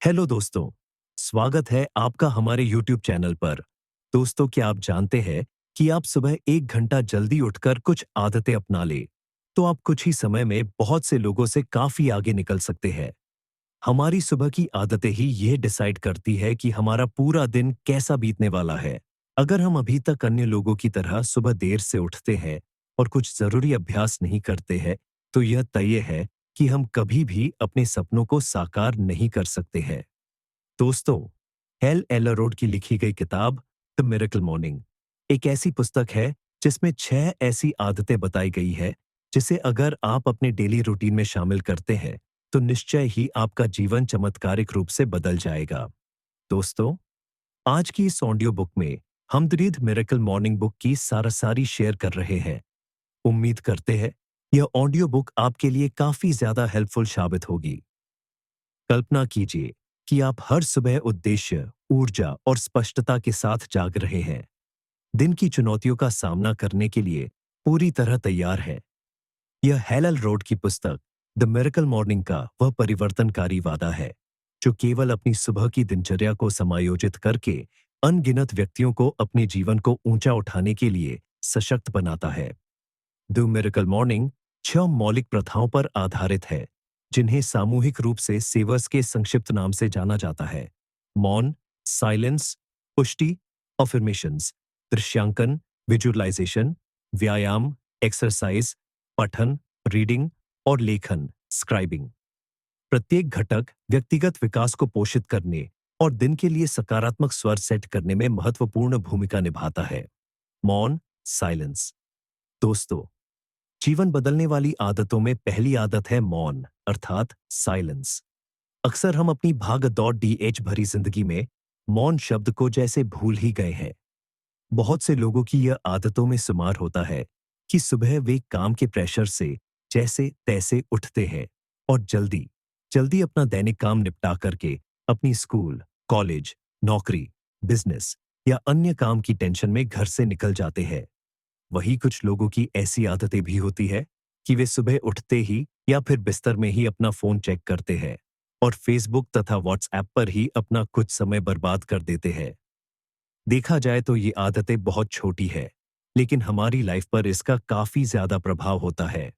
Hello दोस्तों, स्वागत है आपका हमारे YouTube चैनल पर। दोस्तों, क्या आप जानते हैं कि आप सुबह 1 घंटा जल्दी उठकर कुछ आदतें अपना ले, तो आप कुछ ही समय में बहुत से लोगों से काफी आगे निकल सकते हैं। हमारी सुबह की आदतें ही ये डिसाइड करती है कि हमारा पूरा दिन कैसा बीतने वाला है। अगर हम अभी तक अन्य लोगों की तरह सुबह देर से उठते हैं और कुछ जरूरी अभ्यास नहीं करते हैं, तो यह तय है कि हम कभी भी अपने सपनों को साकार नहीं कर सकते हैं। दोस्तों, हेल एलर रोड की लिखी गई किताब द मिरेकल मॉर्निंग एक ऐसी पुस्तक है जिसमें 6 ऐसी आदतें बताई गई है जिसे अगर आप अपने डेली रूटीन में शामिल करते हैं तो निश्चय ही आपका जीवन चमत्कारिक रूप से बदल जाएगा। दोस्तों, आज की इस ऑडियो बुक में हम द मिरेकल मॉर्निंग बुक की सारासारी शेयर कर रहे हैं। उम्मीद करते हैं यह ऑडियो बुक आपके लिए काफी ज्यादा हेल्पफुल साबित होगी। कल्पना कीजिए कि आप हर सुबह उद्देश्य, ऊर्जा और स्पष्टता के साथ जाग रहे हैं। दिन की चुनौतियों का सामना करने के लिए पूरी तरह तैयार है। यह हेलल रोड की पुस्तक द मिरेकल मॉर्निंग का वह परिवर्तनकारी वादा है जो केवल अपनी सुबह की दिनचर्या को समायोजित करके अनगिनत व्यक्तियों को अपने जीवन को ऊंचा उठाने के लिए सशक्त बनाता है। द मिरेकल मॉर्निंग 6 मौलिक प्रथाओं पर आधारित है जिन्हें सामूहिक रूप से सेवर्स के संक्षिप्त नाम से जाना जाता है। मौन, साइलेंस, पुष्टि, अफर्मेशंस, दृश्यांकन, विजुअलाइजेशन, व्यायाम, एक्सरसाइज, पठन, रीडिंग और लेखन, स्क्राइबिंग। प्रत्येक घटक व्यक्तिगत विकास को पोषित करने और दिन के लिए सकारात्मक स्वर सेट करने में महत्वपूर्ण भूमिका निभाता है। मौन, साइलेंस। दोस्तों, जीवन बदलने वाली आदतों में पहली आदत है मौन, अर्थात साइलेंस। अक्सर हम अपनी भाग दौड़ डीएच भरी जिंदगी में मौन शब्द को जैसे भूल ही गए हैं। बहुत से लोगों की यह आदतों में शुमार होता है कि सुबह वे काम के प्रेशर से जैसे तैसे उठते हैं और जल्दी जल्दी अपना दैनिक काम निपटा करके अपनी स्कूल, कॉलेज, नौकरी, बिजनेस या अन्य काम की टेंशन में घर से निकल जाते हैं। वहीं कुछ लोगों की ऐसी आदतें भी होती है कि वे सुबह उठते ही या फिर बिस्तर में ही अपना फोन चेक करते हैं और फेसबुक तथा व्हाट्सएप पर ही अपना कुछ समय बर्बाद कर देते हैं। देखा जाए तो ये आदतें बहुत छोटी है, लेकिन हमारी लाइफ पर इसका काफी ज्यादा प्रभाव होता है।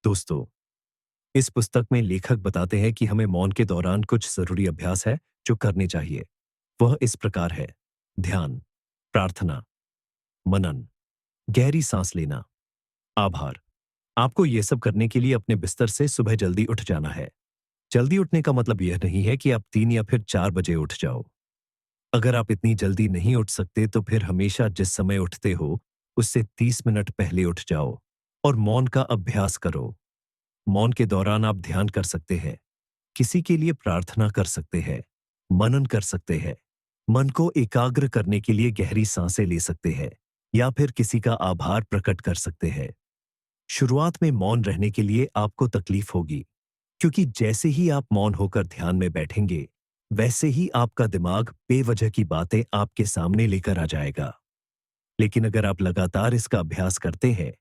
दोस्तों, इस पुस्तक में लेखक बताते हैं कि हमें मौन के दौरान कुछ जरूरी अभ्यास है जो करने चाहिए। वह इस प्रकार है: ध्यान, प्रार्थना, मनन, गहरी सांस लेना, आभार। आपको यह सब करने के लिए अपने बिस्तर से सुबह जल्दी उठ जाना है। जल्दी उठने का मतलब यह नहीं है कि आप 3 या फिर 4 बजे उठ जाओ। अगर आप इतनी जल्दी नहीं उठ सकते तो फिर हमेशा जिस समय उठते हो उससे 30 मिनट पहले उठ जाओ और मौन का अभ्यास करो। मौन के दौरान आप ध्यान कर सकते हैं, किसी के लिए प्रार्थना कर सकते हैं, मनन कर सकते हैं, मन को एकाग्र करने के लिए गहरी सांसें ले सकते हैं या फिर किसी का आभार प्रकट कर सकते हैं। शुरुआत में मौन रहने के लिए आपको तकलीफ होगी, क्योंकि जैसे ही आप मौन होकर ध्यान में बैठेंगे वैसे ही आपका दिमाग बेवजह की बातें आपके सामने लेकर आ जाएगा। लेकिन अगर आप लगातार इसका अभ्यास करते हैं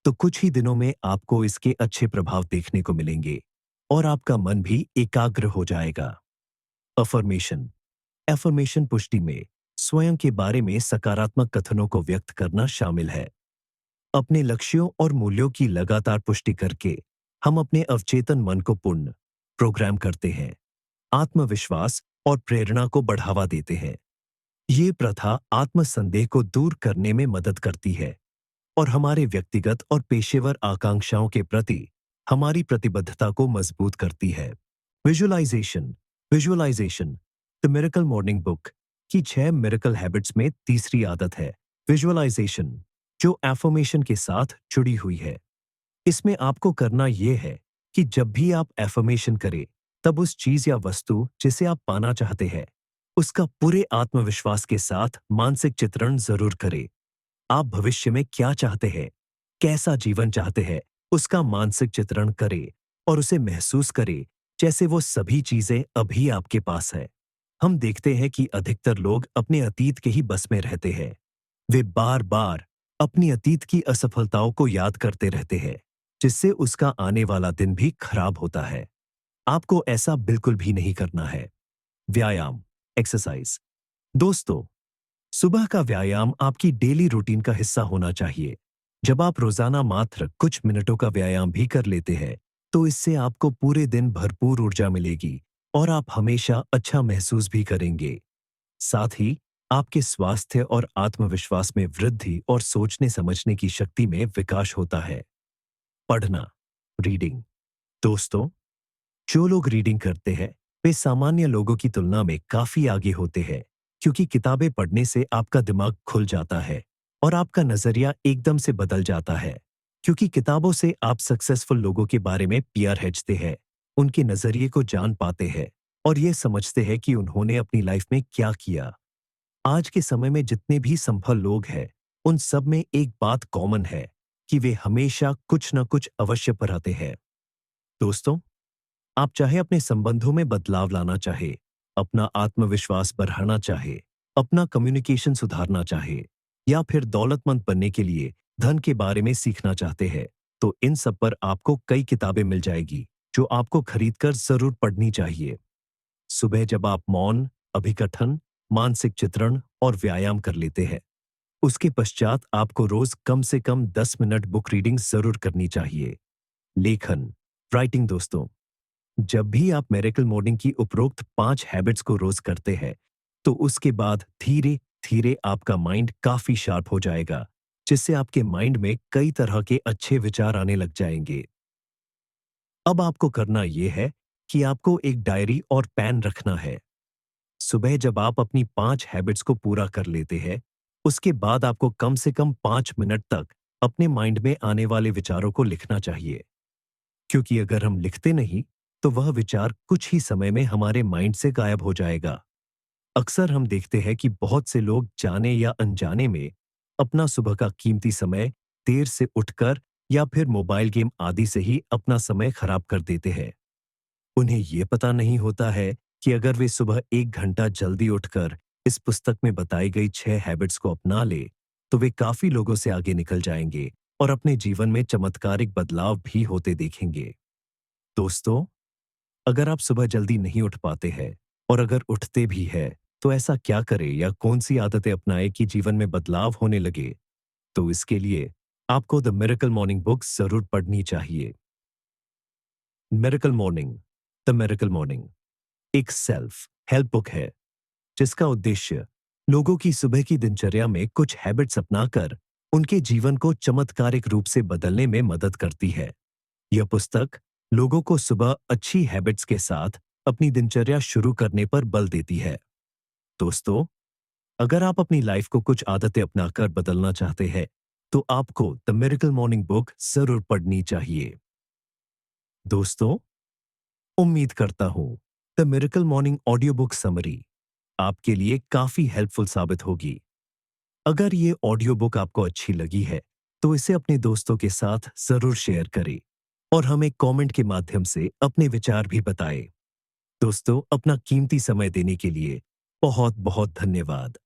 तो कुछ ही दिनों में आपको इसके अच्छे प्रभाव देखने को मिलेंगे और आपका मन भी एकाग्र हो जाएगा। अफर्मेशन। एफर्मेशन पुष्टि में स्वयं के बारे में सकारात्मक कथनों को व्यक्त करना शामिल है। अपने लक्ष्यों और मूल्यों की लगातार पुष्टि करके हम अपने अवचेतन मन को पुण्य प्रोग्राम करते हैं, आत्मविश्वास और प्रेरणा को बढ़ावा देते हैं। ये प्रथा आत्मसंदेह को दूर करने में मदद करती है और हमारे व्यक्तिगत और पेशेवर आकांक्षाओं के प्रति हमारी प्रतिबद्धता को मजबूत करती है। Visualization. Visualization the miracle morning book की 6 मिरेकल हैबिट्स में तीसरी आदत है विजुअलाइजेशन, जो एफर्मेशन के साथ जुड़ी हुई है। इसमें आपको करना यह है कि जब भी आप एफर्मेशन करें तब उस चीज या वस्तु जिसे आप पाना चाहते हैं उसका पूरे आत्मविश्वास के साथ मानसिक चित्रण जरूर करें। आप भविष्य में क्या चाहते हैं, कैसा जीवन चाहते हैं, उसका मानसिक चित्रण करें और उसे महसूस करें जैसे वो सभी चीजें अभी आपके पास है। हम देखते हैं कि अधिकतर लोग अपने अतीत के ही बस में रहते हैं। वे बार बार अपनी अतीत की असफलताओं को याद करते रहते हैं, जिससे उसका आने वाला दिन भी खराब होता है। आपको ऐसा बिल्कुल भी नहीं करना है। व्यायाम, एक्सरसाइज। दोस्तों, सुबह का व्यायाम आपकी डेली रूटीन का हिस्सा होना चाहिए। जब आप रोजाना मात्र कुछ मिनटों का व्यायाम भी कर लेते हैं, तो इससे आपको पूरे दिन भरपूर ऊर्जा मिलेगी और आप हमेशा अच्छा महसूस भी करेंगे। साथ ही आपके स्वास्थ्य और आत्मविश्वास में वृद्धि और सोचने समझने की शक्ति में विकास होता है। पढ़ना, रीडिंग। दोस्तों, जो लोग रीडिंग करते हैं, वे सामान्य लोगों की तुलना में काफी आगे होते हैं, क्योंकि किताबें पढ़ने से आपका दिमाग खुल जाता है और आपका नजरिया एकदम से बदल जाता है। क्योंकि किताबों से आप सक्सेसफुल लोगों के बारे में पीयर हेचते हैं, उनके नजरिए को जान पाते हैं और ये समझते हैं कि उन्होंने अपनी लाइफ में क्या किया। आज के समय में जितने भी सफल लोग हैं, उन सब में एक बात कॉमन है कि वे हमेशा कुछ न कुछ अवश्य पढ़ते हैं। दोस्तों, आप चाहे अपने संबंधों में बदलाव लाना चाहे, अपना आत्मविश्वास बढ़ाना चाहे, अपना कम्युनिकेशन सुधारना चाहे, या फिर दौलतमंद बनने के लिए धन के बारे में सीखना चाहते हैं, तो इन सब पर आपको कई किताबें मिल जाएगी, जो आपको खरीदकर जरूर पढ़नी चाहिए। सुबह जब आप मौन, अभिकथन, मानसिक चित्रण और व्यायाम कर लेते हैं, उसके पश्चात आपको रोज कम से कम 10 मिनट बुक रीडिंग जरूर करनी चाहिए। लेखन, राइटिंग। दोस्तों, जब भी आप मिरेकल मॉर्निंग की उपरोक्त 5 हैबिट्स को रोज करते हैं, तो उसके बाद धीरे धीरे आपका माइंड काफी शार्प हो जाएगा, जिससे आपके माइंड में कई तरह के अच्छे विचार आने लग जाएंगे। अब आपको करना यह है कि आपको एक डायरी और पेन रखना है। सुबह जब आप अपनी 5 हैबिट्स को पूरा कर लेते हैं, उसके बाद आपको कम से कम 5 मिनट तक अपने माइंड में आने वाले विचारों को लिखना चाहिए। क्योंकि अगर हम लिखते नहीं, तो वह विचार कुछ ही समय में हमारे माइंड से गायब हो जाएगा। अक्सर हम देखते हैं कि बहुत से लोग जाने या अनजाने में अपना सुबह का कीमती समय देर से उठकर या फिर मोबाइल गेम आदि से ही अपना समय खराब कर देते हैं। उन्हें ये पता नहीं होता है कि अगर वे सुबह 1 घंटा जल्दी उठकर इस पुस्तक में बताई गई 6 हैबिट्स को अपना ले, तो वे काफी लोगों से आगे निकल जाएंगे और अपने जीवन में चमत्कारिक बदलाव भी होते देखेंगे। दोस्तों, अगर आप सुबह जल्दी नहीं उठ पाते हैं और अगर उठते भी हैं, तो ऐसा क्या करें या कौन सी आदतें अपनाएं कि जीवन में बदलाव होने लगे? तो इसके लिए आपको द मिरेकल मॉर्निंग बुक जरूर पढ़नी चाहिए। Miracle morning, the miracle morning एक सेल्फ हेल्प बुक है, जिसका उद्देश्य लोगों की सुबह की दिनचर्या में कुछ हैबिट्स अपनाकर उनके जीवन को चमत्कारिक रूप से बदलने में मदद करती है। यह पुस्तक लोगों को सुबह अच्छी हैबिट्स के साथ अपनी दिनचर्या शुरू करने पर बल देती है। दोस्तों, अगर आप अपनी लाइफ को कुछ आदतें अपनाकर बदलना चाहते हैं, तो आपको द मिरेकल मॉर्निंग बुक जरूर पढ़नी चाहिए। दोस्तों, उम्मीद करता हूं the miracle morning audio book summary आपके लिए काफी हेल्पफुल साबित होगी। अगर ये ऑडियो बुक आपको अच्छी लगी है, तो इसे अपने दोस्तों के साथ जरूर शेयर करें और हमें कमेंट के माध्यम से अपने विचार भी बताएं। दोस्तों, अपना कीमती समय देने के लिए बहुत बहुत धन्यवाद।